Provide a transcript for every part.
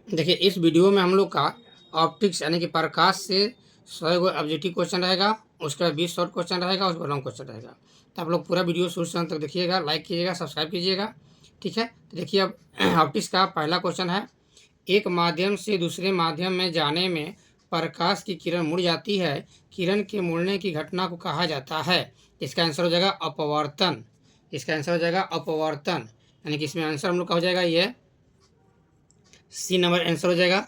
देखिए इस वीडियो में हम लोग का ऑप्टिक्स यानी कि प्रकाश से 100 ऑब्जेक्टिव क्वेश्चन रहेगा, उसके बाद 20 शॉर्ट क्वेश्चन रहेगा, उसके बाद लॉन्ग क्वेश्चन रहेगा। तो आप लोग पूरा वीडियो शुरू से अंत तक देखिएगा, लाइक कीजिएगा, सब्सक्राइब कीजिएगा। ठीक है, तो देखिए अब ऑप्टिक्स का पहला क्वेश्चन है, एक माध्यम से दूसरे माध्यम में जाने में प्रकाश की किरण मुड़ जाती है, किरण के मुड़ने की घटना को कहा जाता है। इसका आंसर हो जाएगा अपवर्तन। इसका आंसर हो जाएगा अपवर्तन, यानी कि इसमें आंसर हम लोग का हो जाएगा ये सी नंबर आंसर हो जाएगा।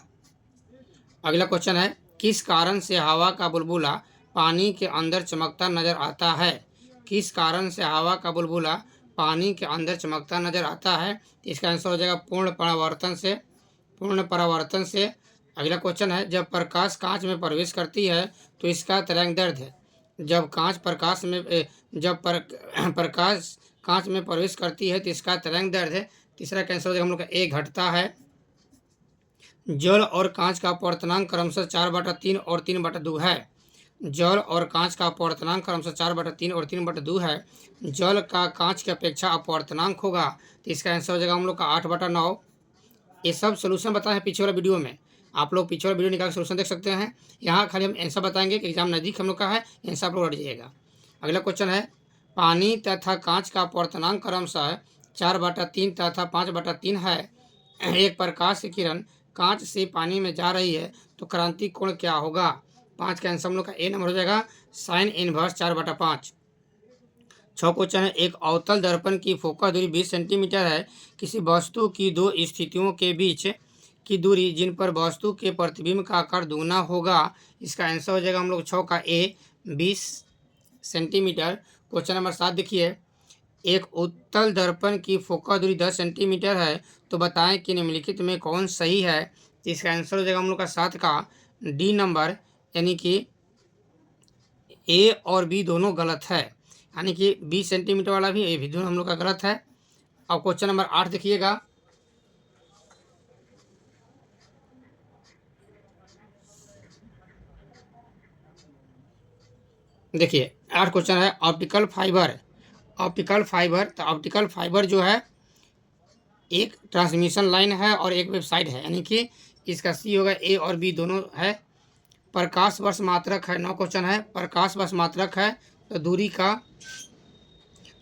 अगला क्वेश्चन है, किस कारण से हवा का बुलबुला पानी के अंदर चमकता नजर आता है? किस कारण से हवा का बुलबुला पानी के अंदर चमकता नजर आता है? इसका आंसर हो जाएगा पूर्ण परावर्तन से। पूर्ण परावर्तन से। अगला क्वेश्चन है, जब प्रकाश कांच में प्रवेश करती है तो इसका तरंग दैर्ध्य है। जब कांच प्रकाश में जब प्रकाश कांच में प्रवेश करती है तो इसका तरंग दैर्ध्य है। तीसरा कैंसर हो जाएगा हम लोग का ए घटता है। जल और कांच का अपवर्तनांक क्रमशः 4/3 और 3/2 है। जल और कांच का अपवर्तनांक क्रमशः 4/3 और 3/2 है। जल का कांच की अपेक्षा अपवर्तनांक होगा, तो इसका आंसर हो जाएगा हम लोग का 8/9। ये सब सोल्यूशन बताए हैं पीछे वाला वीडियो में, आप लोग पीछे वाला वीडियो निकाल सोल्यूशन देख सकते हैं। यहाँ खाली हम आंसर बताएंगे कि एग्जाम नज़दीक हम लोग का है, आंसर आप लोग रट जाइएगा। अगला क्वेश्चन है, पानी तथा कांच का अपवर्तनांक क्रमशः 4/3 तथा 5/3 है। एक प्रकाश की किरण कांच से पानी में जा रही है तो क्रांति कोण क्या होगा? 5 का आंसर हम लोग का ए नंबर हो जाएगा साइन इनवर्स 4/5। 6 क्वेश्चन है, एक अवतल दर्पण की फोकस दूरी 20 सेंटीमीटर है। किसी वस्तु की दो स्थितियों के बीच की दूरी जिन पर वस्तु के प्रतिबिंब का आकार दुगना होगा। इसका आंसर हो जाएगा हम लोग 6 का ए 20 सेंटीमीटर। क्वेश्चन नंबर 7 देखिए, एक उत्तल दर्पण की फोकस दूरी 10 सेंटीमीटर है, तो बताएं कि निम्नलिखित में कौन सही है? तो इसका आंसर हो जाएगा हम लोग का 7 का डी नंबर, यानी कि ए और बी दोनों गलत है, यानी कि 20 सेंटीमीटर वाला भी ए भी दोनों हम लोग का गलत है। अब क्वेश्चन नंबर 8 देखिएगा, देखिए 8 क्वेश्चन है, ऑप्टिकल फाइबर। ऑप्टिकल फाइबर, तो ऑप्टिकल फाइबर जो है एक ट्रांसमिशन लाइन है और एक वेबसाइट है, यानी कि इसका सी होगा, ए और बी दोनों है। प्रकाश वर्ष मात्रक है। 9 क्वेश्चन है, प्रकाश वर्ष मात्रक है तो दूरी का।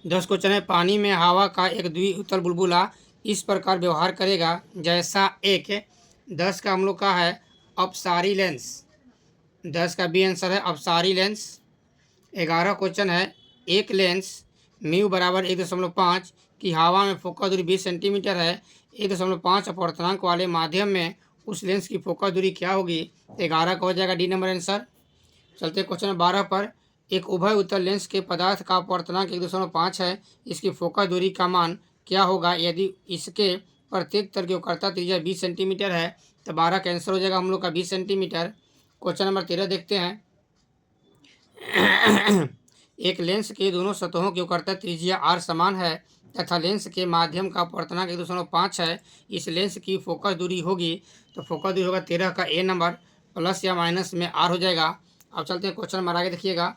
10 क्वेश्चन है, पानी में हवा का एक द्विउतल बुलबुला इस प्रकार व्यवहार करेगा जैसा एक। 10 का हम लोग का है अपसारी लेंस। 10 का बी आंसर है अपसारी लेंस। 11 क्वेश्चन है, एक लेंस म्यू बराबर 1.5 की हवा में फोकस दूरी 20 सेंटीमीटर है। 1.5 अपवर्तनांक वाले माध्यम में उस लेंस की फोकस दूरी क्या होगी? 11 का हो जाएगा डी नंबर आंसर। चलते क्वेश्चन 12 पर, एक उभय उत्तल लेंस के पदार्थ का अपवर्तनांक 1.5 है, इसकी फोकस दूरी का मान क्या होगा यदि इसके प्रत्येक तल की वक्रता त्रिज्या 20 सेंटीमीटर है? तो 12 का आंसर हो जाएगा हम लोग का 20 सेंटीमीटर। क्वेश्चन नंबर 13 देखते हैं, एक लेंस के दोनों सतहों की वक्रता त्रिज्या r समान है तथा लेंस के माध्यम का अपवर्तनांक 1.5 है। इस लेंस की फोकस दूरी होगी, तो फोकस दूरी होगा 13 का ए नंबर, प्लस या माइनस में r हो जाएगा। अब चलते हैं क्वेश्चन नंबर आगे देखिएगा,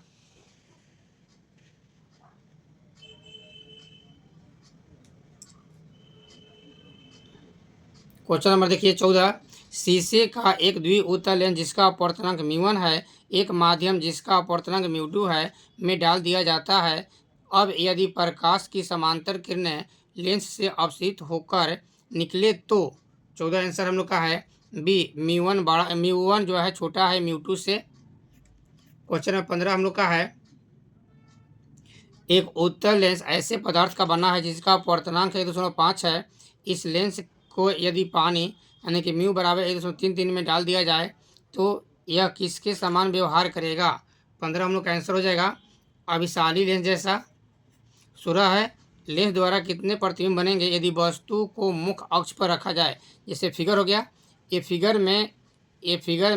क्वेश्चन नंबर देखिए 14, शीशे का एक द्विउतल लेंस जिसका अपवर्तनांक μ1 है, एक माध्यम जिसका अपवर्तनांक μ2 है में डाल दिया जाता है। अब यदि प्रकाश की समांतर किरणें लेंस से अपसरित होकर निकले तो? 14 आंसर हम लोग का है बी, μ1 बड़ा, μ1 जो है छोटा है μ2 से। क्वेश्चन नंबर 15 हम लोग का है, एक उत्तल लेंस ऐसे पदार्थ का बना है जिसका अपवर्तनांक 1.5 है। इस लेंस को यदि पानी यानी कि म्यू बराबर 1.33 में डाल दिया जाए तो यह किसके समान व्यवहार करेगा? 15 हम लोग का आंसर हो जाएगा अभिसारी लेंस जैसा। 16 है, लेंस द्वारा कितने प्रतिबिंब बनेंगे यदि वस्तु को मुख्य अक्ष पर रखा जाए? जैसे फिगर हो गया, ये फिगर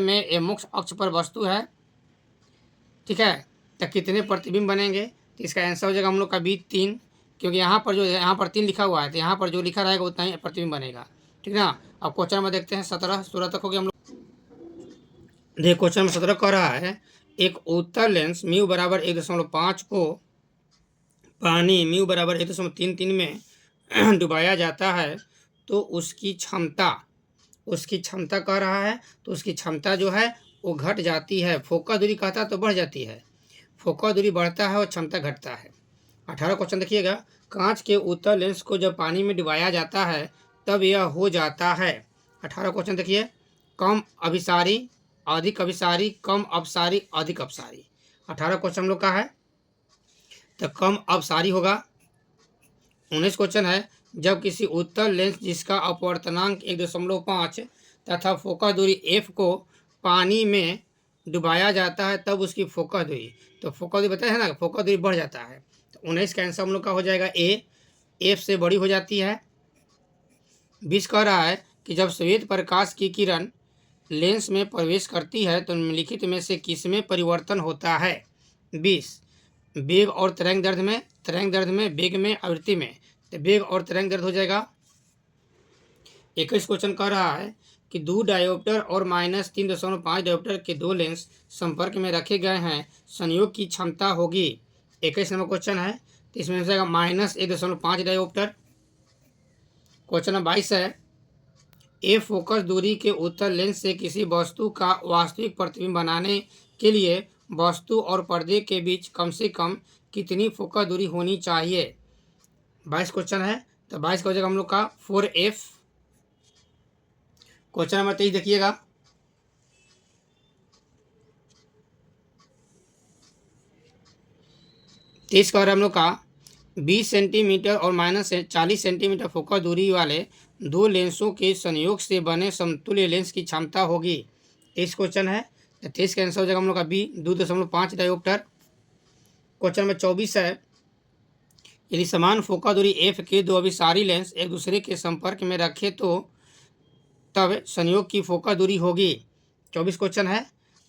में ये मुख्य अक्ष पर वस्तु है, ठीक है, तो कितने प्रतिबिंब बनेंगे? तो इसका आंसर हो जाएगा हम लोग का बी 3, क्योंकि यहाँ पर 3 लिखा हुआ है तो यहाँ पर जो लिखा रहेगा उतना ही प्रतिबिंब बनेगा, ठीक ना। अब क्वेश्चन नंबर देखते हैं 17 16 तक हो गया हम लोग। देखिए क्वेश्चन नंबर 17 कह रहा है, एक उत्तल लेंस म्यू बराबर 1.5 को पानी म्यू बराबर 1.33 में डुबाया जाता है तो उसकी क्षमता उसकी क्षमता कह रहा है तो उसकी क्षमता जो है वो घट जाती है। फोकस दूरी कहता है तो बढ़ जाती है। फोकस दूरी बढ़ता है और क्षमता घटता है। 18 क्वेश्चन देखिएगा, कांच के उत्तल लेंस को जब पानी में डुबाया जाता है तब यह हो जाता है। 18 क्वेश्चन देखिए, कम अभिसारी, अधिक अभिसारी, कम अपसारी, अधिक अपसारी। 18 क्वेश्चन हम लोग का है तो कम अपसारी होगा। 19 क्वेश्चन है, जब किसी उत्तल लेंस जिसका अपवर्तनांक 1.5 तथा फोकस दूरी f को पानी में डुबाया जाता है तब उसकी फोकस दूरी, तो फोकस दूरी बताया है ना, फोकस दूरी बढ़ जाता है। तो 19 का आंसर हम लोग का हो जाएगा ए, एफ से बड़ी हो जाती है। 20 कह रहा है कि जब श्वेत प्रकाश की किरण लेंस में प्रवेश करती है तो निम्नलिखित में से किसमें परिवर्तन होता है। 20, वेग और तरंग दैर्ध्य में, तरंग दैर्ध्य में, वेग में, आवृत्ति में। तो वेग और तरंग दैर्ध्य हो जाएगा। 21 क्वेश्चन कह रहा है कि 2 डायोप्टर और -3.5 डायोप्टर के 2 लेंस संपर्क में रखे गए हैं, संयोग की क्षमता होगी। 21 नंबर क्वेश्चन है, तो इसमें हो जाएगा -1.5 डायोप्टर। क्वेश्चन नंबर 22 है, ए फोकस दूरी के उत्तल लेंस से किसी वस्तु का वास्तविक प्रतिबिंब बनाने के लिए वस्तु और पर्दे के बीच कम से कम कितनी फोकस दूरी होनी चाहिए। 22 क्वेश्चन है, तो 22 का हो जाएगा हम लोग का 4f। क्वेश्चन नंबर 23 देखिएगा, तेईस का हम लोग का 20 सेंटीमीटर और -40 सेंटीमीटर फोकस दूरी वाले 2 लेंसों के संयोग से बने समतुल्य लेंस की क्षमता होगी। 23 क्वेश्चन है, तो 23 का आंसर हो जाएगा हम लोग का बी, 2.5 डायोप्टर। क्वेश्चन नंबर 24 है, यदि समान फोकस दूरी एफ के 2 अभिसारी लेंस एक दूसरे के संपर्क में रखे तो तब संयोग की फोकस दूरी होगी। 24 क्वेश्चन है,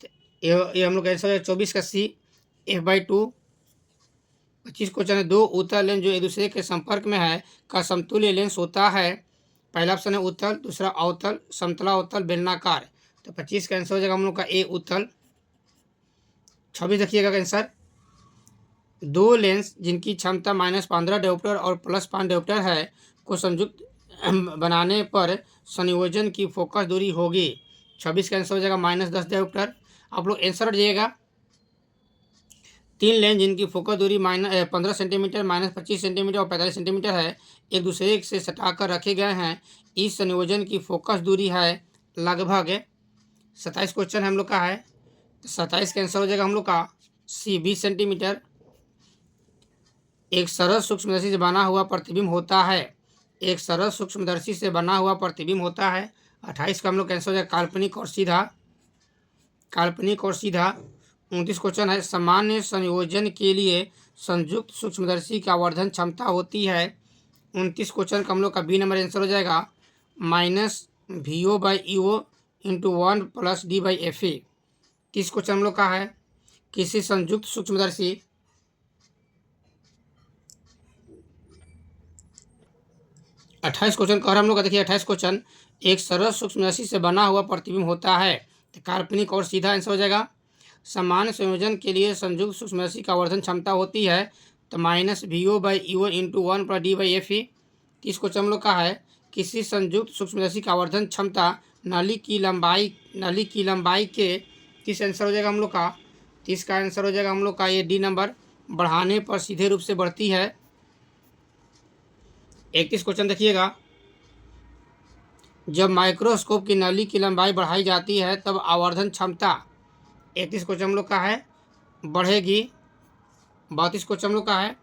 तो ये हम लोग का आंसर हो जाएगा 24 का सी, f/2। 25 क्वेश्चन है, 2 उत्तल लेंस जो एक दूसरे के संपर्क में है का समतुल्य लेंस होता है। पहला ऑप्शन है उत्तल, दूसरा अवतल, समतला अवतल, बेलनाकार। तो 25 का आंसर हो जाएगा हम लोग का ए, उत्तल। 26 देखिएगा आंसर, 2 लेंस जिनकी क्षमता -15 डायोप्टर और +5 डायोप्टर है को संयुक्त बनाने पर संयोजन की फोकस दूरी होगी। 26 का आंसर हो जाएगा -10 डायोप्टर। आप लोग आंसर हट जाइएगा, 3 लेंस जिनकी फोकस दूरी 15 सेंटीमीटर, -25 सेंटीमीटर और 45 सेंटीमीटर है एक दूसरे से सटाकर रखे गए हैं, इस संयोजन की फोकस दूरी है लगभग। 27 क्वेश्चन हम लोग का है, 27 का आंसर हो जाएगा हम लोग का सी, 20 सेंटीमीटर। एक सरल सूक्ष्मदर्शी से बना हुआ प्रतिबिंब होता है, एक सरल सूक्ष्मदर्शी से बना हुआ प्रतिबिंब होता है। 28 का हम लोग आंसर हो जाएगा काल्पनिक और सीधा, काल्पनिक और सीधा। 29 क्वेश्चन है, सामान्य संयोजन के लिए संयुक्त सूक्ष्मदर्शी की आवर्धन क्षमता होती है। 29 क्वेश्चन का हम लोग का बी नंबर आंसर हो जाएगा -VO/EO × 1 + D/FE। 30 क्वेश्चन हम लोग का है, किसी संयुक्त सूक्ष्मदर्शी 28 क्वेश्चन कह रहा हम लोग का, देखिए 28 क्वेश्चन, एक सरल सूक्ष्मदर्शी से बना हुआ प्रतिबिंब होता है, तो काल्पनिक और सीधा आंसर हो जाएगा। सामान्य संयोजन के लिए संयुक्त सूक्ष्मदर्शी का आवर्धन क्षमता होती है, तो -VO/EO × 1 + D/FE। 30 क्वेश्चन हम लोग का है, किसी संयुक्त सूक्ष्मदर्शी का आवर्धन क्षमता नली की लंबाई के 30 आंसर हो जाएगा हम लोग का। 30 का आंसर हो जाएगा हम लोग का ये डी नंबर, बढ़ाने पर सीधे रूप से बढ़ती है। 31 क्वेश्चन देखिएगा, जब माइक्रोस्कोप की नली की लंबाई बढ़ाई जाती है तब आवर्धन क्षमता, 31 क्वेश्चन हम लोग का है, बढ़ेगी। 32 क्वेश्चन हम लोग का है,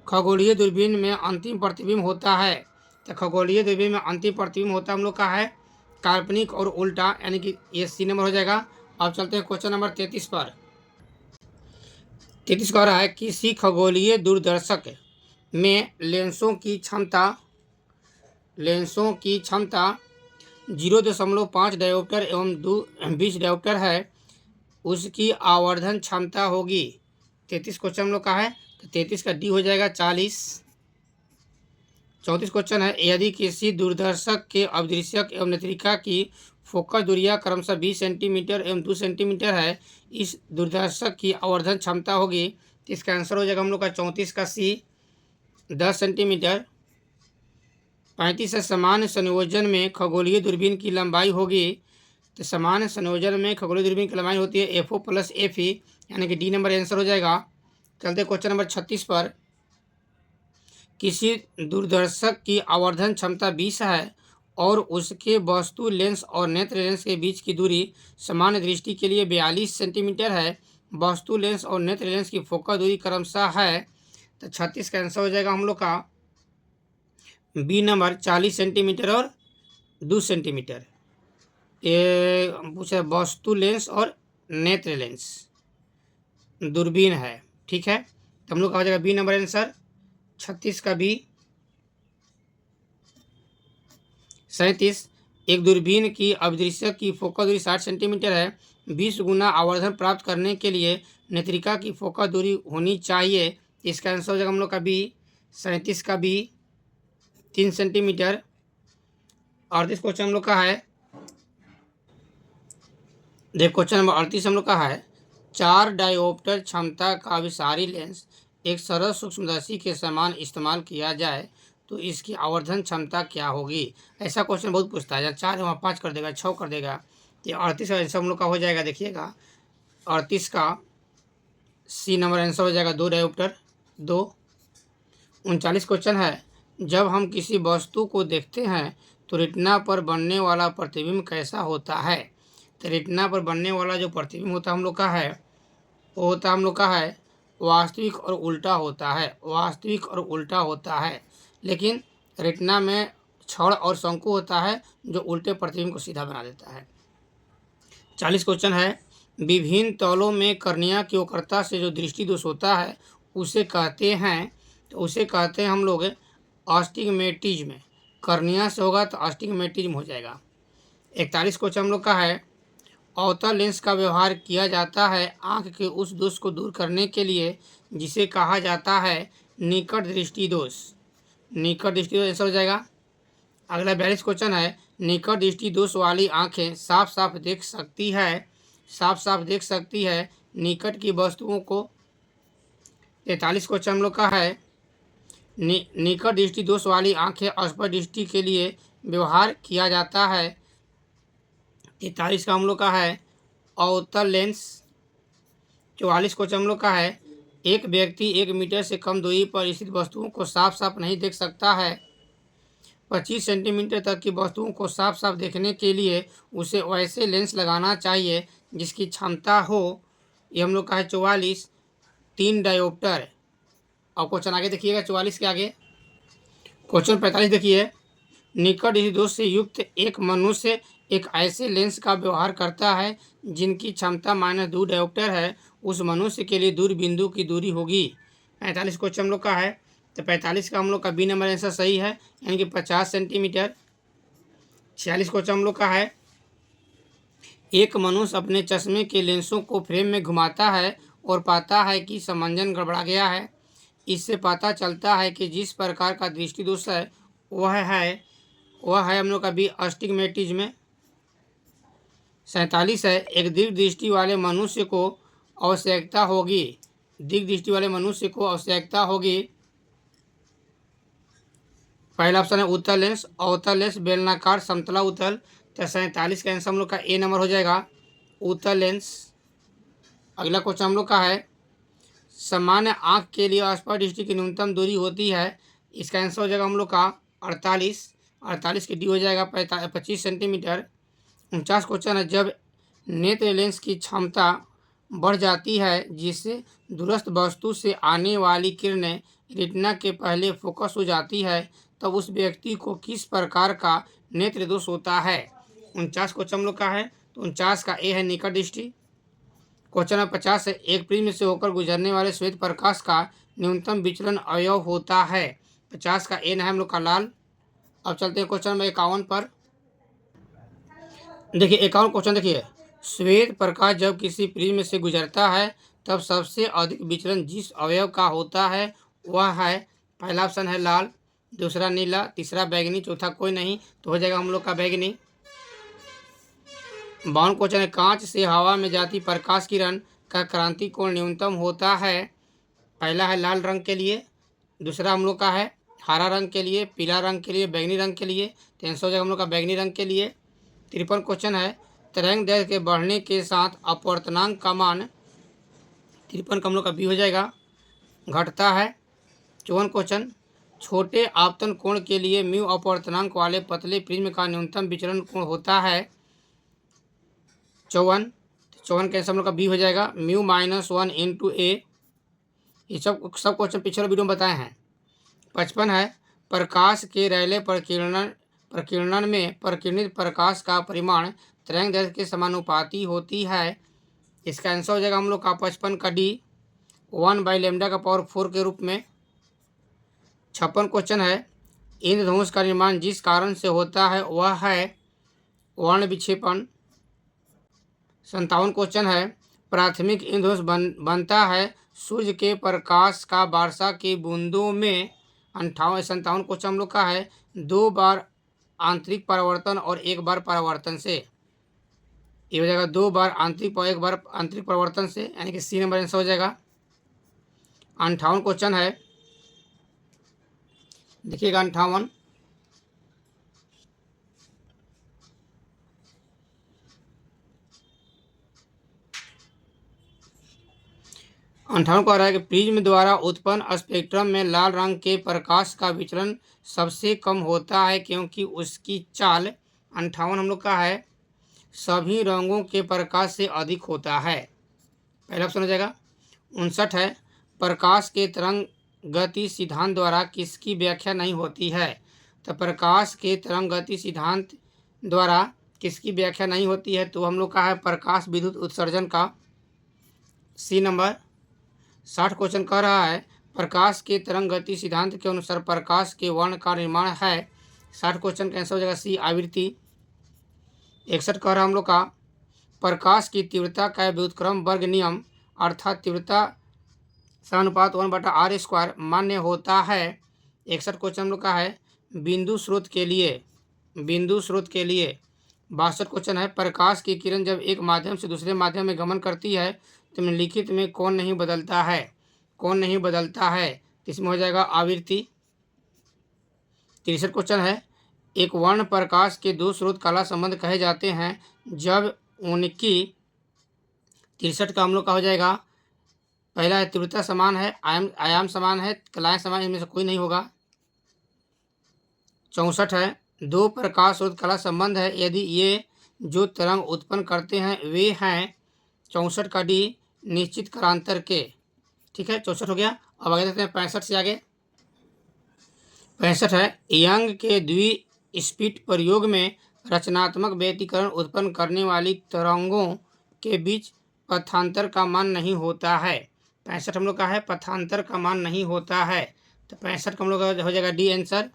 खगोलीय दूरबीन में अंतिम प्रतिबिंब होता है, तो खगोलीय दूरबीन में अंतिम प्रतिबिंब होता हम लोग का है काल्पनिक और उल्टा, यानी कि ये सी नंबर हो जाएगा। अब चलते हैं क्वेश्चन नंबर 33 पर। 33 कह रहा है, किसी खगोलीय दूरदर्शक में लेंसों की क्षमता 0.5 डायोप्टर एवं 20 डायोप्टर है, उसकी आवर्धन क्षमता होगी। 33 क्वेश्चन हम लोग का है, तो 33 का डी हो जाएगा 40। 34 क्वेश्चन है, यदि किसी दूरदर्शक के अवदृश्यक एवं नेत्रिका की फोकस दूरियां क्रमशः 20 सेंटीमीटर एवं 2 सेंटीमीटर है, इस दूरदर्शक की आवर्धन क्षमता होगी। तो इसका आंसर हो जाएगा हम लोग का 34 का सी, 10 सेंटीमीटर। 35 है समान संयोजन में खगोलीय दूरबीन की लंबाई होगी, तो समान संयोजन में खगोलीय दूरबीन की लंबाई होती है FO + FE, यानी कि डी नंबर आंसर हो जाएगा। चलते क्वेश्चन नंबर 36 पर। किसी दूरदर्शक की आवर्धन क्षमता 20 है और उसके वस्तु लेंस और नेत्र लेंस के बीच की दूरी सामान्य दृष्टि के लिए 42 सेंटीमीटर है। वस्तु लेंस और नेत्र लेंस की फोकल दूरी क्रमशः है, तो 36 का आंसर हो जाएगा हम लोग का बी नंबर 40 सेंटीमीटर और 2 सेंटीमीटर। ये पूछा वस्तु लेंस और नेत्र लेंस दूरबीन है, ठीक है। तो हम लोग का हो जाएगा बी नंबर आंसर 36 का बी। 37 एक दूरबीन की अभिदृश्यक की फोकल दूरी 60 सेंटीमीटर है। 20 गुना आवर्धन प्राप्त करने के लिए नेत्रिका की फोकल दूरी होनी चाहिए। इसका आंसर हो जाएगा हम लोग का बी 37 का बी 3 सेंटीमीटर। 38 क्वेश्चन हम लोग का है, देख क्वेश्चन नंबर 38 हम लोग का है 4 डायोप्टर क्षमता का अभिसारी लेंस एक सरल सूक्ष्मदर्शी के समान इस्तेमाल किया जाए तो इसकी आवर्धन क्षमता क्या होगी। ऐसा क्वेश्चन बहुत पूछता है, जहाँ 4 है वहाँ 5 कर देगा, 6 कर देगा। तो 38 का आंसर हम लोग का हो जाएगा, देखिएगा 38 का सी नंबर आंसर हो जाएगा 2 डायोप्टर 2। 39 क्वेश्चन है जब हम किसी वस्तु को देखते हैं तो रेटिना पर बनने वाला प्रतिबिंब कैसा होता है। तो रेटिना पर बनने वाला जो प्रतिबिंब होता है हम लोग का है, वो होता हम लोग का है वास्तविक और उल्टा होता है, वास्तविक और उल्टा होता है। लेकिन रेटिना में छड़ और शंकु होता है जो उल्टे प्रतिबिंब को सीधा बना देता है। 40 क्वेश्चन है विभिन्न तौलों में कर्निया की वक्रता से जो दृष्टि दोष होता है उसे कहते हैं, तो उसे कहते हैं हम लोग अस्टिग्मेटिज्म। कर्निया से होगा तो अस्टिग्मेटिज्म हो जाएगा। 41 क्वेश्चन हम लोग का है अवतल लेंस का व्यवहार किया जाता है आँख के उस दोष को दूर करने के लिए जिसे कहा जाता है निकट दृष्टि दोष। निकट दृष्टि दोष आंसर हो जाएगा। अगला 42 क्वेश्चन है निकट दृष्टि दोष वाली आंखें साफ साफ देख सकती है, साफ साफ देख सकती है निकट की वस्तुओं को। 43 क्वेश्चन हम लोग का है निकट दृष्टि दोष वाली आंखें स्पष्ट दृष्टि के लिए व्यवहार किया जाता है। 43 का हम लोग का है अवतल लेंस। 44 क्वेश्चन हम लोग का है एक व्यक्ति 1 मीटर से कम दूरी पर स्थित वस्तुओं को साफ साफ नहीं देख सकता है। 25 सेंटीमीटर तक की वस्तुओं को साफ साफ देखने के लिए उसे वैसे लेंस लगाना चाहिए जिसकी क्षमता हो, ये हम लोग का है 44 3 डायोप्टर। और क्वेश्चन आगे देखिएगा 44 के आगे क्वेश्चन 45 देखिए निकट दृष्टि दोष से युक्त एक मनुष्य एक ऐसे लेंस का व्यवहार करता है जिनकी क्षमता -2 डायोप्टर है, उस मनुष्य के लिए दूर बिंदु की दूरी होगी। 45 क्वेश्चन हम लोग का है, तो 45 का हम लोग का बी नंबर आंसर सही है, यानी कि 50 सेंटीमीटर। 46 क्वेश्चन हम लोग का है एक मनुष्य अपने चश्मे के लेंसों को फ्रेम में घुमाता है और पाता है कि समंजन गड़बड़ा गया है। इससे पता चलता है कि जिस प्रकार का दृष्टि दोष है वह है हम लोग का भी अस्टिग्मेटिज्म। 47 है एक दीर्घ दृष्टि वाले मनुष्य को आवश्यकता होगी, दीर्घ दृष्टि वाले मनुष्य को आवश्यकता होगी। पहला ऑप्शन है उत्तल लेंस, अवतल लेंस, बेलनाकार, समतला उत्तल। तो 47 का आंसर हम लोग का ए नंबर हो जाएगा उत्तल लेंस। अगला क्वेश्चन हम लोग का है सामान्य आँख के लिए स्पष्ट दृष्टि की न्यूनतम दूरी होती है, इसका आंसर हो जाएगा हम लोग का 48 की डी हो जाएगा 25 सेंटीमीटर। 49 क्वेश्चन है जब नेत्र लेंस की क्षमता बढ़ जाती है जिससे दूरस्थ वस्तु से आने वाली किरणें रेटिना के पहले फोकस हो जाती है तब उस व्यक्ति को किस प्रकार का नेत्र दोष होता है। 49 क्वेश्चन हम लोग का है, तो 49 का ए है निकट दृष्टि। क्वेश्चन नंबर 50 है एक प्रिज्म से होकर गुजरने वाले श्वेत प्रकाश का न्यूनतम विचलन अवयव होता है। 50 का ए है हम लोग का लाल। अब चलते हैं क्वेश्चन नंबर 51 पर। देखिए 51 क्वेश्चन देखिए श्वेत प्रकाश जब किसी प्रिज्म से गुजरता है तब सबसे अधिक विचलन जिस अवयव का होता है वह है, पहला ऑप्शन है लाल, दूसरा नीला, तीसरा बैगनी, चौथा कोई नहीं, तो हो जाएगा हम लोग का बैगनी। 52 क्वेश्चन है कांच से हवा में जाती प्रकाश किरण का क्रांति कोण न्यूनतम होता है, पहला है लाल रंग के लिए, दूसरा हम लोग का है हरा रंग के लिए, पीला रंग के लिए, बैंगनी रंग के लिए। तो आंसर हो जाएगा हम लोग का बैंगनी रंग के लिए। 53 क्वेश्चन है, तरंग दैर्घ्य के बढ़ने के साथ अपवर्तनांक का मान 53 का हम लोग का बी हो जाएगा, घटता है। 54 क्वेश्चन, छोटे आपतन कोण के लिए म्यू अपवर्तनांक वाले पतले प्रिज्म का न्यूनतम विचलन कोण होता है 54। 54 का आंसर हम लोग का बी हो जाएगा, म्यू -1 इंटू ए। ये सब क्वेश्चन पिछले वीडियो में बताए हैं। 55 है, प्रकाश के रैले प्रकीर्णन में प्रकीर्णित प्रकाश का परिमाण तरंग दैर्घ्य के समानुपाती होती है। इसका आंसर हो जाएगा हम लोग का 55 का डी, 1/λ⁴ के रूप में। 56 क्वेश्चन है, इंद्रधनुष का निर्माण जिस कारण से होता है वह है वर्ण विक्षेपण। 57 क्वेश्चन है, प्राथमिक इंद्रधनुष बनता है सूर्य के प्रकाश का वर्षा की बूंदों में। 57 क्वेश्चन हम लोग का है, 2 बार आंतरिक परावर्तन और 1 बार परावर्तन से। ये हो जाएगा 2 बार आंतरिक और 1 बार आंतरिक परावर्तन से, यानी कि सी नंबर आंसर हो जाएगा। 58 क्वेश्चन है, देखिएगा 58। को आ रहा है कि प्रिज्म द्वारा उत्पन्न स्पेक्ट्रम में लाल रंग के प्रकाश का विचलन सबसे कम होता है क्योंकि उसकी चाल 58 हम लोग का है सभी रंगों के प्रकाश से अधिक होता है। पहला ऑप्शन हो जाएगा। 59 है, प्रकाश के तरंग गति सिद्धांत द्वारा किसकी व्याख्या नहीं होती है। तो प्रकाश के तरंग गति सिद्धांत द्वारा किसकी व्याख्या नहीं होती है, तो हम लोग का है प्रकाश विद्युत उत्सर्जन का, सी नंबर। 60 क्वेश्चन कह रहा है, प्रकाश के तरंग गति सिद्धांत के अनुसार प्रकाश के वर्ण का निर्माण है। 60 क्वेश्चन का आंसर हो जाएगा सी, आवृत्ति। 61 कह रहा हम लोग का, प्रकाश की तीव्रता का व्युत्क्रम वर्ग नियम अर्थात तीव्रता समानुपात 1/r² मान्य होता है। 61 क्वेश्चन हम लोग का है, बिंदु स्रोत के लिए। 62 क्वेश्चन है, प्रकाश की किरण जब एक माध्यम से दूसरे माध्यम में गमन करती है तो निम्नलिखित में कौन नहीं बदलता है। इसमें हो जाएगा आवृत्ति। 63 क्वेश्चन है, एक वर्ण प्रकाश के 2 स्रोत कला संबंध कहे जाते हैं जब उनकी 63 का हम लोग का हो जाएगा, पहला है तीव्रता समान है, आयाम समान है, कलाएं समान, इनमें से कोई नहीं होगा। 64 है, 2 प्रकाश स्रोत कला संबंध है यदि ये जो तरंग उत्पन्न करते हैं वे हैं 64 का डी निश्चित कालांतर के। ठीक है, 64 हो गया। अब आगे देखते हैं 65 से आगे। 65 है, यंग के द्विस्फीट प्रयोग में रचनात्मक व्यतिकरण उत्पन्न करने वाली तरंगों के बीच पथांतर का मान नहीं होता है। 65 हम लोग का है, पथांतर का मान नहीं होता है। तो 65 का हम लोग का हो जाएगा डी आंसर,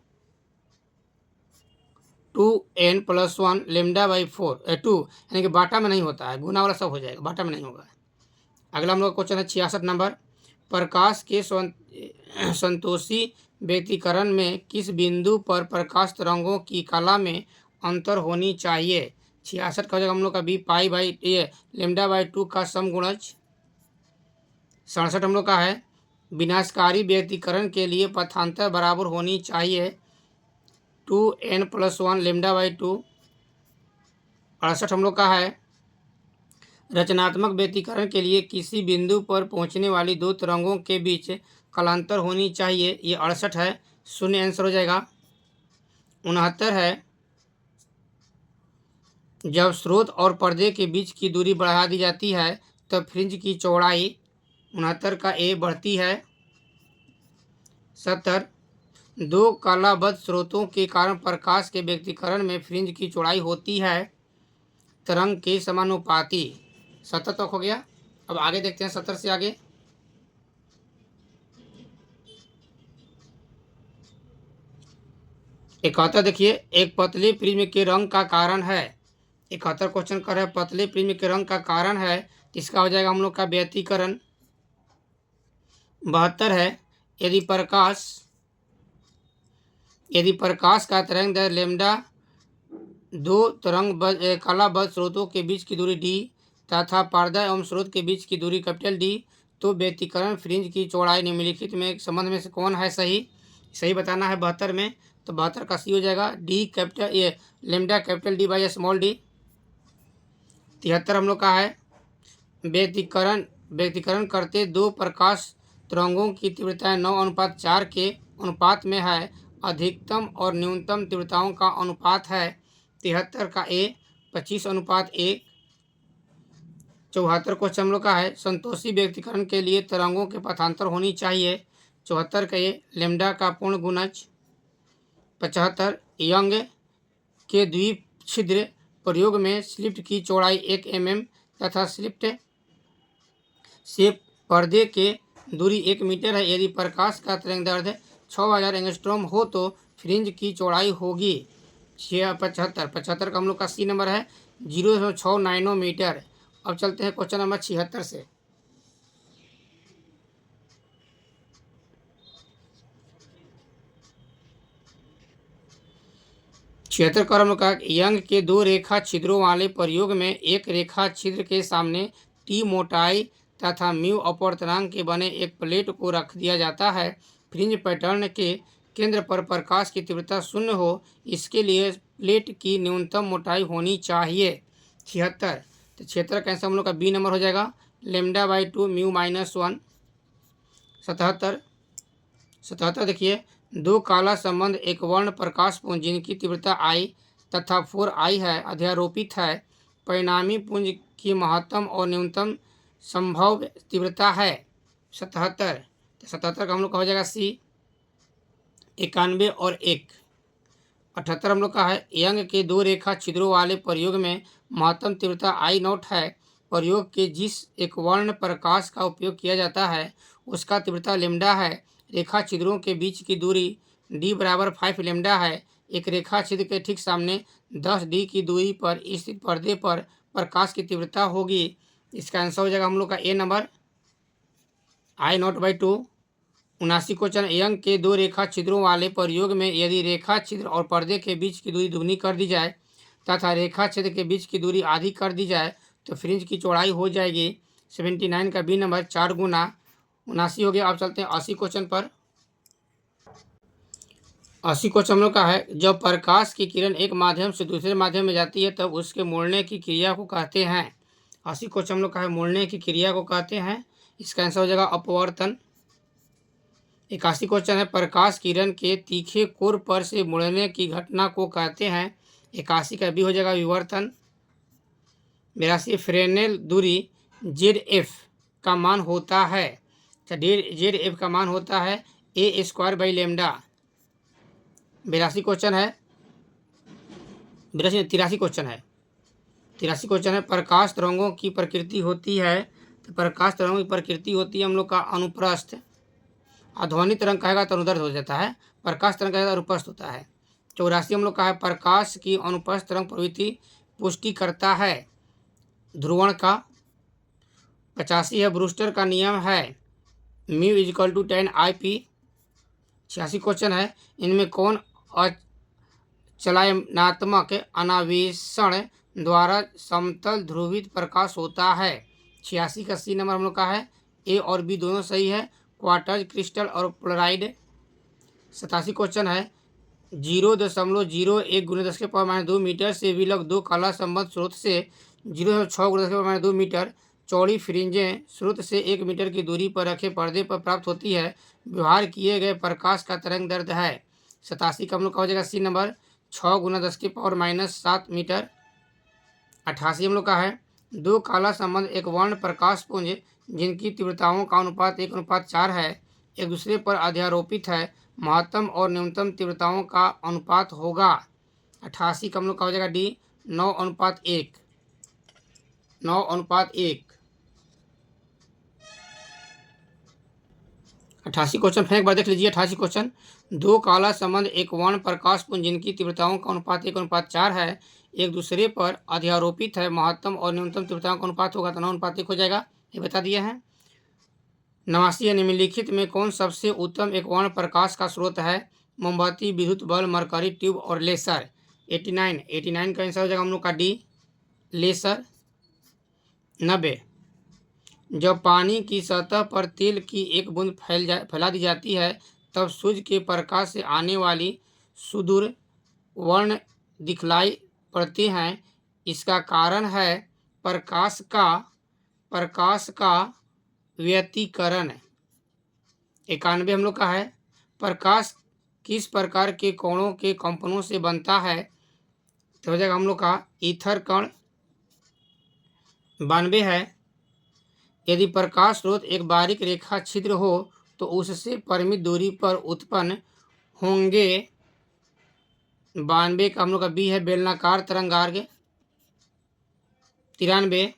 2n+1 λ/4 2, यानी कि बाटा में नहीं होता है, गुना वाला सब हो जाएगा, बाटा में नहीं होगा। अगला हम लोग क्वेश्चन है 66 नंबर, प्रकाश के संतोषी व्यतिकरण में किस बिंदु पर प्रकाश तरंगों की कला में अंतर होनी चाहिए। 66 का हो जाएगा हम लोग का बी, λ/2 का समगुणज। 67 हम लोग का है, विनाशकारी व्यतिकरण के लिए पथांतर बराबर होनी चाहिए 2n+1 λ/2। 68 हम लोग का है, रचनात्मक व्यतिकरण के लिए किसी बिंदु पर पहुंचने वाली 2 तरंगों के बीच कालांतर होनी चाहिए, ये 68 है, शून्य आंसर हो जाएगा। 69 है, जब स्रोत और पर्दे के बीच की दूरी बढ़ा दी जाती है तब फ्रिंज की चौड़ाई 69 का ए बढ़ती है। 70, 2 कलाबद्ध स्रोतों के कारण प्रकाश के व्यतिकरण में फ्रिंज की चौड़ाई होती है तरंग के समानुपाती। 70 तक हो गया। अब आगे देखते हैं 70 से आगे। इकहत्तर देखिए, एक पतले प्रिज्म के रंग का कारण है। 71 क्वेश्चन कर रहे हैं, पतले प्रिज्म के रंग का कारण है, इसका हो जाएगा हम लोग का व्यतिकरण। 72 है, यदि प्रकाश का तरंग दैर्घ्य लैम्डा 2 कलाबद्ध स्रोतों के बीच की दूरी डी तथा पर्दा एवं स्रोत के बीच की दूरी कैपिटल डी, तो व्यतिकरण फ्रिंज की चौड़ाई निम्नलिखित में संबंध में से कौन है सही। सही बताना है 72 में, तो 72 का सी हो जाएगा डी कैपिटल ये lambda capital D by small D. 73 हम लोग का है व्यक्तिकरण करते दो प्रकाश तरंगों की तीव्रताएं 9:4 के अनुपात में है। अधिकतम और न्यूनतम तीव्रताओं का अनुपात है 73 का ए 25:1। 74 क्वेश्चन हम लोग का है संतोषी व्यक्तिकरण के लिए तरंगों के पथांतर होनी चाहिए। 74 का ये लेमडा का पूर्ण गुणज। 75 यंग के द्विछिद्र प्रयोग में स्लिट की चौड़ाई 1 mm तथा स्लिट से पर्दे के दूरी 1 मीटर है। यदि प्रकाश का तरंगदैर्ध्य 6000 एंगस्ट्रॉम हो तो फ्रिंज की चौड़ाई होगी 75 का हम लोग का सी नंबर है 0.6 नैनोमीटर। अब चलते हैं क्वेश्चन नंबर 76 से। 76 का हम लोग का यंग के दो रेखा छिद्रों वाले प्रयोग में एक रेखा छिद्र के सामने टी मोटाई तथा म्यू अपवर्तनांक के बने एक प्लेट को रख दिया जाता है। फ्रिंज पैटर्न के केंद्र पर प्रकाश की तीव्रता 0 हो। इसके लिए प्लेट की न्यूनतम मोटाई होनी चाहिए 76। तो 76 का आंसर हम लोग का बी नंबर हो जाएगा लेमडा बाई 2 म्यू -1। 77 देखिए दो काला संबंध एक वर्ण प्रकाश पुंज जिनकी तीव्रता I तथा 4I है अध्यारोपित है। परिणामी पुंज की महत्तम और न्यूनतम संभव तीव्रता है 77। तो 77 का हम लोग का हो जाएगा सी 91 और 1। 78 हम लोग का है यंग के दो रेखा छिद्रों वाले प्रयोग में महत्तम तीव्रता I0 है। प्रयोग के जिस एक वर्ण प्रकाश का उपयोग किया जाता है उसका तीव्रता लेमडा है। रेखा छिद्रों के बीच की दूरी d बराबर 5 लेमडा है। एक रेखा छिद्र के ठीक सामने 10 d की दूरी पर स्थित पर्दे पर प्रकाश की तीव्रता होगी। इसका आंसर हो जाएगा हम लोग का ए नंबर I0/2। 79 क्वेश्चन यंग के दो रेखा छिद्रों वाले प्रयोग में यदि रेखा छिद्र और पर्दे के बीच की दूरी दुगनी कर दी जाए तथा रेखा छिद्र के बीच की दूरी आधी कर दी जाए तो फ्रिंज की चौड़ाई हो जाएगी 79 का बी नंबर 4 गुना 79 हो गया। अब चलते हैं 80 क्वेश्चन पर। 80 क्वेश्चन हम लोग का है जब प्रकाश की किरण एक माध्यम से दूसरे माध्यम में जाती है तब उसके मुड़ने की क्रिया को कहते हैं। 80 क्वेश्चन हम लोग का है मुड़ने की क्रिया को कहते हैं। इसका आंसर हो जाएगा अपवर्तन। 81 क्वेश्चन है प्रकाश किरण के तीखे कोर पर से मुड़ने की घटना को कहते हैं। 81 का बी हो जाएगा विवर्तन। 82 फ्रेनेल दूरी ZF का मान होता है ZF का मान होता है A² लेमडा। 82 क्वेश्चन है 83 क्वेश्चन है 83 क्वेश्चन है प्रकाश तरंगों की प्रकृति होती है। तो प्रकाश तरंगों की प्रकृति होती है हम लोग का अनुप्रस्थ। अध्वनि तरंग कहेगा तो अनुदैर्ध्य हो जाता है। प्रकाश तरंग कहेगा अनुप्रस्थ होता है। 84 हम लोग का है प्रकाश की अनुप्रस्थ तरंग प्रवृत्ति पुष्टि करता है ध्रुवण का। 85 है ब्रूस्टर का नियम है म्यू = 10 IP। 86 क्वेश्चन है इनमें कौन चलनात्मक अनावेशण द्वारा समतल ध्रुवित प्रकाश होता है। 86 का सी नंबर हम लोग का है ए और बी दोनों सही है क्वार्टज क्रिस्टल और पोलराइड। 87 क्वेश्चन है 0.01 × 10⁻² मीटर से विलग दो काला संबंध स्रोत से 0.6 × 10⁻² मीटर चौड़ी फ्रिंजें स्रोत से 1 मीटर की दूरी पर रखे पर्दे पर प्राप्त होती है। व्यवहार किए गए प्रकाश का तरंग दैर्ध्य है 87 का हम लोग का हो जाएगा सी नंबर 6 × 10⁻7 मीटर। 88 हम लोग का है दो काला संबंध एक वर्ण प्रकाश पुंज जिनकी तीव्रताओं का अनुपात 1:4 है एक दूसरे पर अध्यारोपित है। महत्तम और न्यूनतम तीव्रताओं का अनुपात होगा 88 का हम लोग का हो जाएगा डी 9:1। 88 क्वेश्चन फिर एक बार देख लीजिए। 88 क्वेश्चन दो काला संबंध एक वर्ण प्रकाश पुंज जिनकी तीव्रताओं का अनुपात 1:4 है एक दूसरे पर अध्यारोपित है। महत्तम और न्यूनतम तीव्रताओं का अनुपात होगा तो 9:1 हो जाएगा। ये बता दिए हैं। 89 निम्नलिखित में कौन सबसे उत्तम एक वर्ण प्रकाश का स्रोत है। मोमबत्ती विद्युत बल्ब मरकरी ट्यूब और लेसर। 89 का आंसर हो जाएगा हम लोग का डी लेसर। 90 जब पानी की सतह पर तेल की एक बूंद फैला दी जाती है तब सूर्य के प्रकाश से आने वाली सुदूर वर्ण दिखलाई पड़ते हैं। इसका कारण है प्रकाश का व्यतिकरण। 91 हम लोग का है, प्रकाश किस प्रकार के कोणों के कंपनों से बनता है? तो हो जाएगा हम लोग का ईथर कण। 92 है, यदि प्रकाश स्रोत एक बारीक रेखा छिद्र हो तो उससे परिमित दूरी पर उत्पन्न होंगे। 92 का हम लोग का बी है, बेलनाकार तरंगार्घ। 93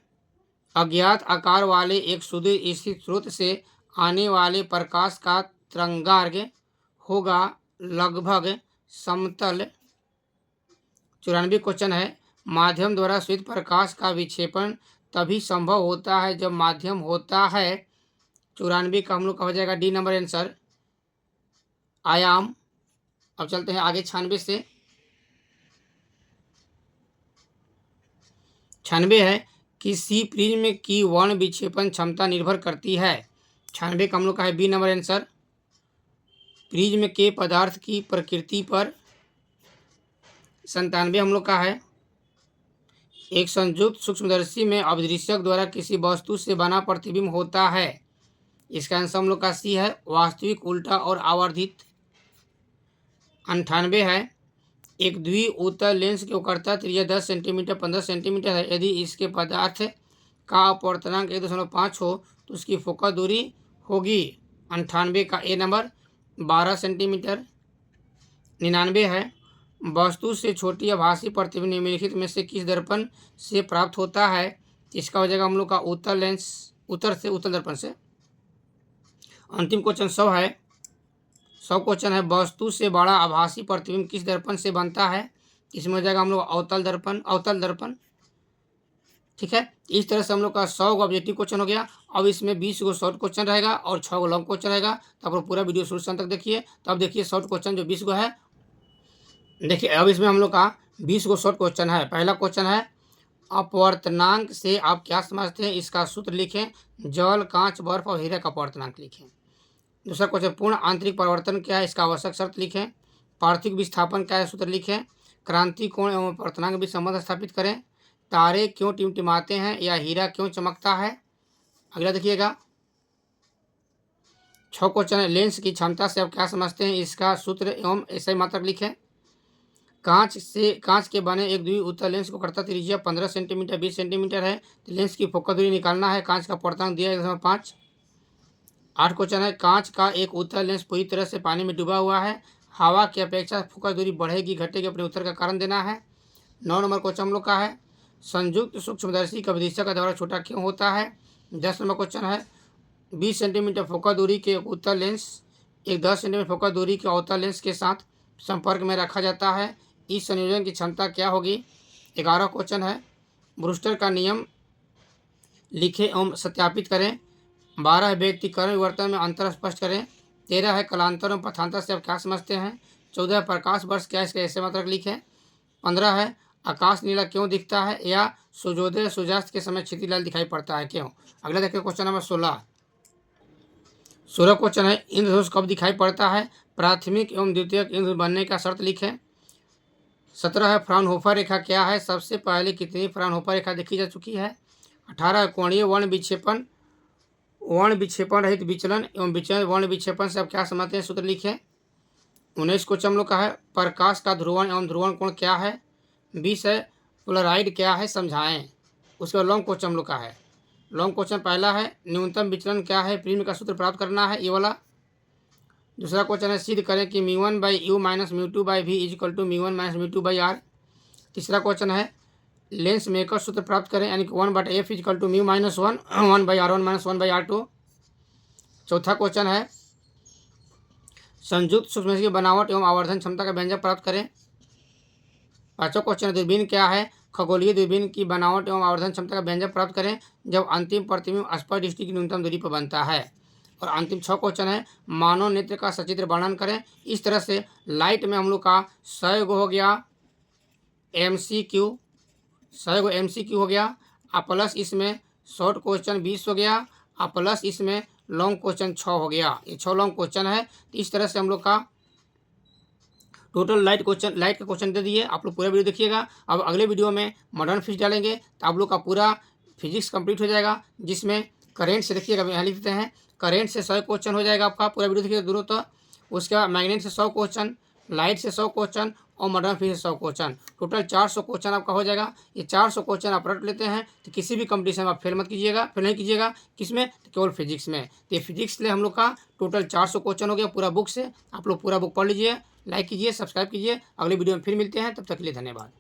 अज्ञात आकार वाले एक सुदूर स्थित स्रोत से आने वाले प्रकाश का तरंगार्घ होगा लगभग समतल। 94 क्वेश्चन है, माध्यम द्वारा श्वेत प्रकाश का विक्षेपण तभी संभव होता है जब माध्यम होता है। 94 का हम लोग का हो जाएगा डी नंबर आंसर, आयाम। अब चलते हैं आगे 96 से। 96 है, किसी प्रिज्म की वर्ण विक्षेपण क्षमता निर्भर करती है। 96 का हम लोग का है बी नंबर आंसर, प्रिज्म के पदार्थ की प्रकृति पर। 97 हम लोग का है, एक संयुक्त सूक्ष्मदर्शी में अभिदृश्यक द्वारा किसी वस्तु से बना प्रतिबिंब होता है। इसका आंसर हम लोग का सी है, वास्तविक, उल्टा और आवर्धित। 98 है, एक द्विउत्तल लेंस की वक्रता त्रिज्या 10 सेंटीमीटर 15 सेंटीमीटर है। यदि इसके पदार्थ का अपवर्तनांक 1.5 हो तो उसकी फोकस दूरी होगी। 98 का ए नंबर 12 सेंटीमीटर। 99 है, वस्तु से छोटी आभासी प्रतिबिंब निम्नलिखित में से किस दर्पण से प्राप्त होता है? इसका हो जाएगा हम लोग का उत्तल लेंस, उत्तल दर्पण से। अंतिम क्वेश्चन 100 है, 100 क्वेश्चन है, वस्तु से बड़ा आभासी प्रतिबिंब किस दर्पण से बनता है? इसमें हो जाएगा हम लोग अवतल दर्पण। ठीक है, इस तरह से हम लोग का 100 ऑब्जेक्टिव क्वेश्चन हो गया। अब इसमें 20 को शॉर्ट क्वेश्चन रहेगा और 6 लॉन्ग क्वेश्चन रहेगा। तो आप लोग पूरा वीडियो शुरू से अंत तक देखिए। तो अब देखिए शॉर्ट क्वेश्चन जो 20 को है, देखिए अब इसमें हम लोग का 20 को शॉर्ट क्वेश्चन है। पहला क्वेश्चन है, अपवर्तनांक से आप क्या समझते हैं? इसका सूत्र लिखें। जल, कांच, बर्फ और हीरा का अपवर्तनांक लिखें। दूसरा क्वेश्चन, पूर्ण आंतरिक परिवर्तन क्या है? इसका आवश्यक शर्त लिखें। पार्थिव विस्थापन क्या है? सूत्र लिखें। क्रांति कोण एवं अपवर्तनांक भी संबंध स्थापित करें। तारे क्यों टिमटिमाते हैं या हीरा क्यों चमकता है? अगला देखिएगा 6 क्वेश्चन है, लेंस की क्षमता से आप क्या समझते हैं? इसका सूत्र एवं ऐसा मात्रक लिखें। कांच के बने एक द्विउत्तल लेंस को वक्रता त्रिज्या 15 सेंटीमीटर 20 सेंटीमीटर है। तो लेंस की फोकस दूरी निकालना है। कांच का अपवर्तनांक दिया 1.5। 8 क्वेश्चन है, कांच का एक उत्तल लेंस पूरी तरह से पानी में डूबा हुआ है। हवा की अपेक्षा फोकस दूरी बढ़ेगी घटेगी, अपने उत्तर का कारण देना है। 9 नंबर क्वेश्चन हम लोग का है, संयुक्त सूक्ष्मदर्शी का विदिशा का दौरा छोटा क्यों होता है? 10 नंबर क्वेश्चन है, 20 सेंटीमीटर फोकस दूरी के उत्तल लेंस एक 10 सेंटीमीटर फोकस दूरी के अवतल लेंस के साथ संपर्क में रखा जाता है। इस संयोजन की क्षमता क्या होगी? 11 क्वेश्चन है, ब्रूस्टर का नियम लिखें एवं सत्यापित करें। 12 है, व्यक्तिकरण विवर्तन में अंतर स्पष्ट करें। 13 है, कलांतर एवं पथांतर से आप क्या समझते हैं? 14 है, प्रकाश वर्ष क्या है? इसका ऐसे मात्रक लिखें। 15 है, आकाश नीला क्यों दिखता है या सूर्योदय सूर्यास्त के समय क्षितिज लाल दिखाई पड़ता है, क्यों? अगला देखिए क्वेश्चन नंबर 16। 16 क्वेश्चन है, इंद्रधनुष कब दिखाई पड़ता है? प्राथमिक एवं द्वितीयक इंद्र बनने का शर्त लिखें। 17 है, फ्राउनहोफर रेखा क्या है? सबसे पहले कितनी फ्राउनहोफर रेखा देखी जा चुकी है? 18 कोणीय वर्ण विक्षेपण रहित विचलन एवं विचलन वर्ण विक्षेपण से आप क्या समझते हैं? सूत्र लिखें। 19 क्वेश्चन हम लोग का है, प्रकाश का ध्रुवण एवं ध्रुवण कोण क्या है? 20 है, पोलराइड क्या है? समझाएं। उसके बाद लॉन्ग क्वेश्चन हम लोग का है। लॉन्ग क्वेश्चन पहला है, न्यूनतम विचलन क्या है? प्रिज्म का सूत्र प्राप्त करना है, ये वाला। दूसरा क्वेश्चन है, सिद्ध करें कि μ1/u minus μ2/v is equal to μ1 minus μ2/r। तीसरा क्वेश्चन है, लेंस मेकर सूत्र प्राप्त करें, यानी कि 1/f is equal to μ minus 1/r1 minus 1/r2। चौथा क्वेश्चन है, संयुक्त सूक्ष्मदर्शी की बनावट एवं आवर्धन क्षमता का व्यंजक प्राप्त करें। पांचवा क्वेश्चन, दूरबीन क्या है? खगोलीय दूरबीन की बनावट एवं आवर्धन क्षमता का व्यंजक प्राप्त करें जब अंतिम प्रतिबिंब स्पष्ट दृष्टि की न्यूनतम दूरी पर बनता है। और अंतिम 6 क्वेश्चन है, मानव नेत्र का सचित्र वर्णन करें। इस तरह से लाइट में हम लोग का 100 हो गया MCQ, 100 MCQ हो गया। प्लस इसमें शॉर्ट क्वेश्चन 20 हो गया। प्लस इसमें लॉन्ग क्वेश्चन 6 हो गया। ये 6 लॉन्ग क्वेश्चन है। तो इस तरह से हम लोग का टोटल लाइट का क्वेश्चन दे दिए। आप लोग पूरा वीडियो देखिएगा। अब अगले वीडियो में मॉडर्न फिजिक्स डालेंगे तो आप लोग का पूरा फिजिक्स कंप्लीट हो जाएगा, जिसमें करेंट से देखिएगा, यहाँ लिख देते हैं, करेंट से 100 क्वेश्चन हो जाएगा आपका। पूरा वीडियो देखिएगा दोनों। तो उसके बाद मैग्नेट से 100 क्वेश्चन, लाइट से 100 क्वेश्चन और मॉडर्न फिजिक्स से 100 क्वेश्चन, टोटल 400 क्वेश्चन आपका हो जाएगा। ये 400 क्वेश्चन आप रट लेते हैं तो किसी भी कंपटीशन में आप फेल मत कीजिएगा, फेल नहीं कीजिएगा। किसमें? तो केवल फिजिक्स में। तो ये फिजिक्स के लिए हम लोग का टोटल 400 क्वेश्चन हो गया पूरा बुक से। आप लोग पूरा बुक पढ़ लीजिए, लाइक कीजिए, सब्सक्राइब कीजिए। अगले वीडियो में फिर मिलते हैं, तब तक के लिए धन्यवाद।